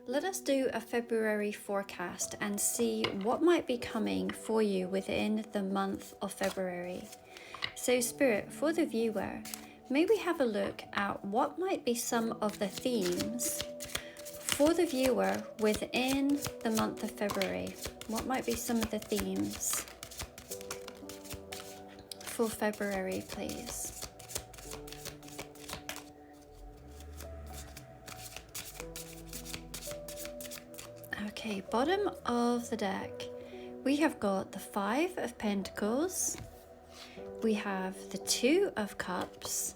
Let us do a February forecast and see what might be coming for you within the month of February. So Spirit, for the viewer, may we have a look at what might be some of the themes for the viewer within the month of February. What might be some of the themes for February, please? Okay, bottom of the deck, we have got the 5 of Pentacles, we have the 2 of Cups,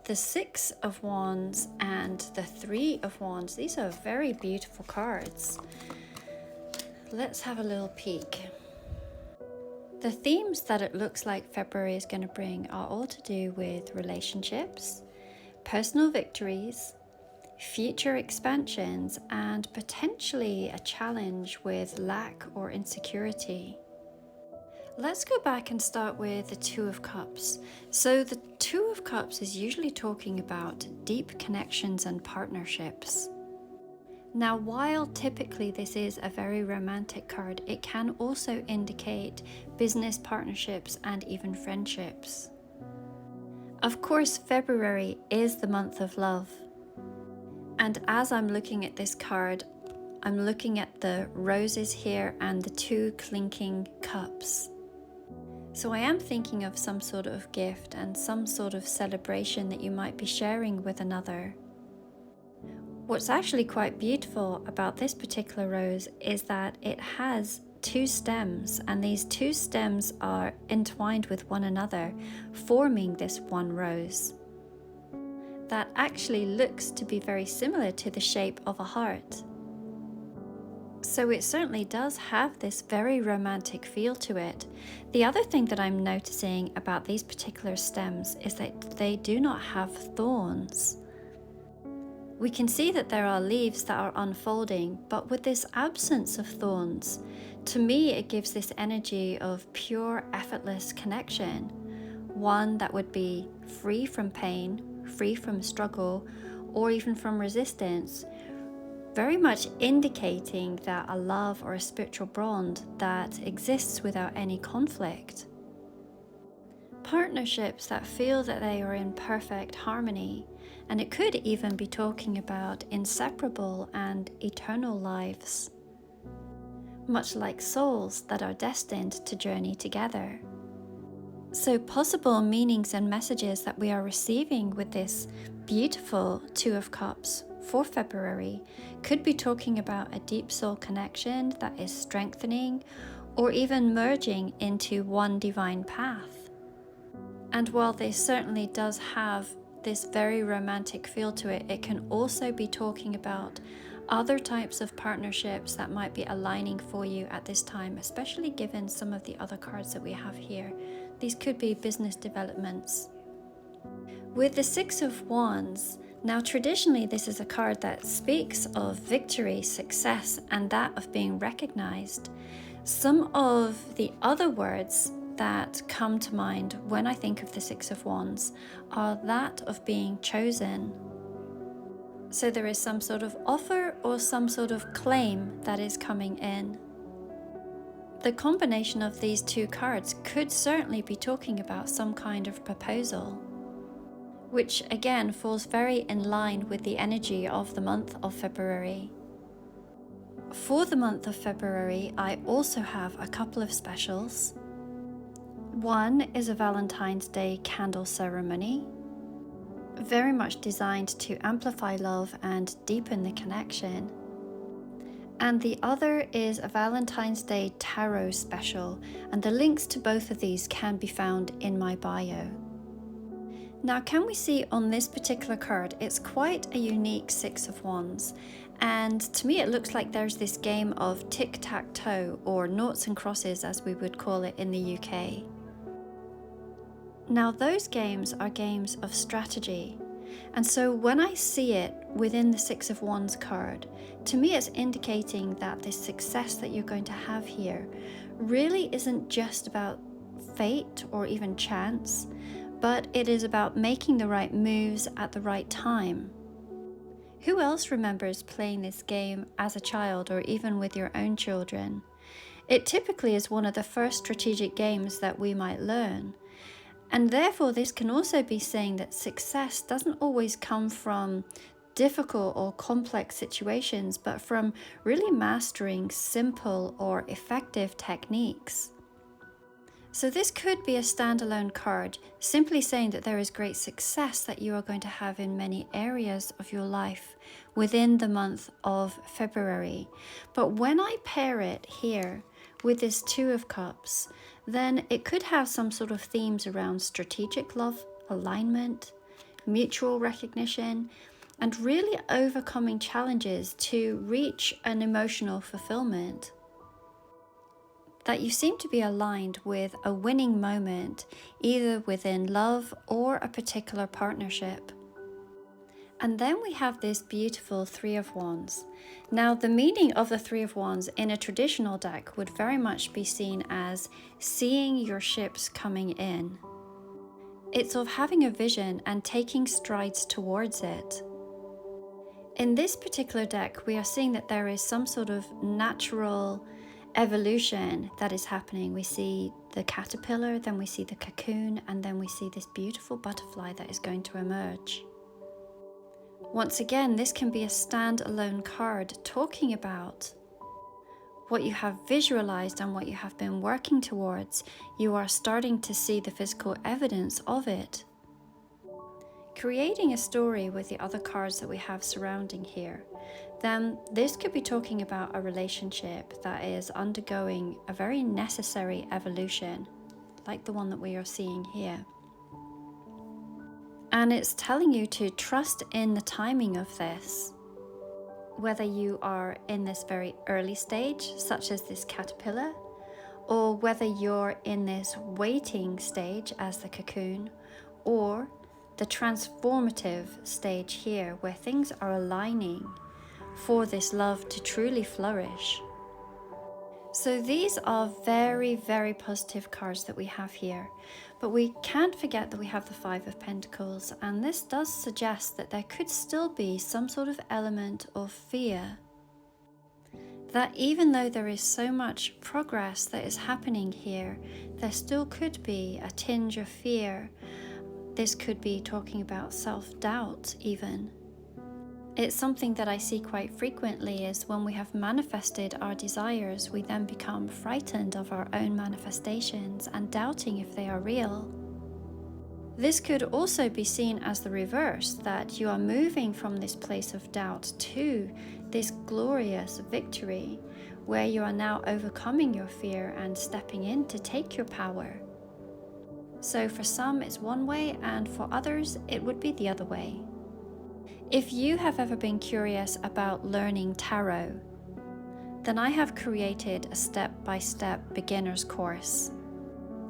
the 6 of Wands, and the 3 of Wands. These are very beautiful cards. Let's have a little peek. The themes that it looks like February is going to bring are all to do with relationships, personal victories, future expansions, and potentially a challenge with lack or insecurity. Let's go back and start with the 2 of Cups. So the 2 of Cups is usually talking about deep connections and partnerships. Now, while typically this is a very romantic card, it can also indicate business partnerships and even friendships. Of course, February is the month of love. And as I'm looking at this card, I'm looking at the roses here and the 2 clinking cups. So I am thinking of some sort of gift and some sort of celebration that you might be sharing with another. What's actually quite beautiful about this particular rose is that it has 2 stems, and these 2 stems are entwined with one another, forming this one rose. That actually looks to be very similar to the shape of a heart. So it certainly does have this very romantic feel to it. The other thing that I'm noticing about these particular stems is that they do not have thorns. We can see that there are leaves that are unfolding, but with this absence of thorns, to me it gives this energy of pure, effortless connection. One that would be free from pain, free from struggle, or even from resistance, very much indicating that a love or a spiritual bond that exists without any conflict. Partnerships that feel that they are in perfect harmony, and it could even be talking about inseparable and eternal lives, much like souls that are destined to journey together. So possible meanings and messages that we are receiving with this beautiful 2 of Cups for February could be talking about a deep soul connection that is strengthening or even merging into one divine path. And while this certainly does have this very romantic feel to it, it can also be talking about other types of partnerships that might be aligning for you at this time, especially given some of the other cards that we have here. These could be business developments. With the 6 of Wands, now traditionally this is a card that speaks of victory, success, and that of being recognized. Some of the other words that come to mind when I think of the 6 of Wands are that of being chosen. So there is some sort of offer or some sort of claim that is coming in. The combination of these 2 cards could certainly be talking about some kind of proposal, which again falls very in line with the energy of the month of February. For the month of February, I also have a couple of specials. One is a Valentine's Day candle ceremony, very much designed to amplify love and deepen the connection. And the other is a Valentine's Day tarot special, and the links to both of these can be found in my bio. Now, can we see on this particular card, it's quite a unique 6 of Wands, and to me it looks like there's this game of tic-tac-toe, or noughts and crosses as we would call it in the UK. Now, those games are games of strategy. And so when I see it within the 6 of Wands card, to me it's indicating that the success that you're going to have here really isn't just about fate or even chance, but it is about making the right moves at the right time. Who else remembers playing this game as a child or even with your own children? It typically is one of the first strategic games that we might learn. And therefore, this can also be saying that success doesn't always come from difficult or complex situations, but from really mastering simple or effective techniques. So this could be a standalone card, simply saying that there is great success that you are going to have in many areas of your life within the month of February. But when I pair it here with this Two of Cups, then it could have some sort of themes around strategic love, alignment, mutual recognition, and really overcoming challenges to reach an emotional fulfillment. That you seem to be aligned with a winning moment, either within love or a particular partnership. And then we have this beautiful Three of Wands. Now, the meaning of the Three of Wands in a traditional deck would very much be seen as seeing your ships coming in. It's of having a vision and taking strides towards it. In this particular deck, we are seeing that there is some sort of natural evolution that is happening. We see the caterpillar, then we see the cocoon, and then we see this beautiful butterfly that is going to emerge. Once again, this can be a standalone card talking about what you have visualized and what you have been working towards. You are starting to see the physical evidence of it. Creating a story with the other cards that we have surrounding here, then this could be talking about a relationship that is undergoing a very necessary evolution, like the one that we are seeing here. And it's telling you to trust in the timing of this. Whether you are in this very early stage, such as this caterpillar, or whether you're in this waiting stage as the cocoon, or the transformative stage here where things are aligning for this love to truly flourish. So these are very, very positive cards that we have here, but we can't forget that we have the Five of Pentacles, and this does suggest that there could still be some sort of element of fear. That even though there is so much progress that is happening here, there still could be a tinge of fear. This could be talking about self-doubt even. It's something that I see quite frequently is when we have manifested our desires, we then become frightened of our own manifestations and doubting if they are real. This could also be seen as the reverse, that you are moving from this place of doubt to this glorious victory, where you are now overcoming your fear and stepping in to take your power. So for some it's one way, and for others it would be the other way. If you have ever been curious about learning tarot, then I have created a step-by-step beginner's course.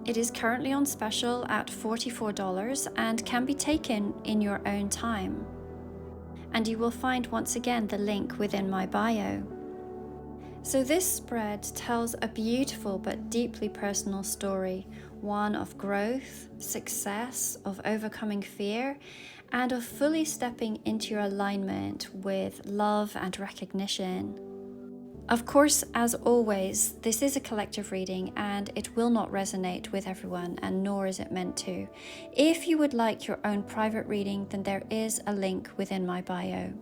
It is currently on special at $44 and can be taken in your own time. And you will find once again the link within my bio. So this spread tells a beautiful but deeply personal story, one of growth, success, of overcoming fear, and of fully stepping into your alignment with love and recognition. Of course, as always, this is a collective reading and it will not resonate with everyone, and nor is it meant to. If you would like your own private reading, then there is a link within my bio.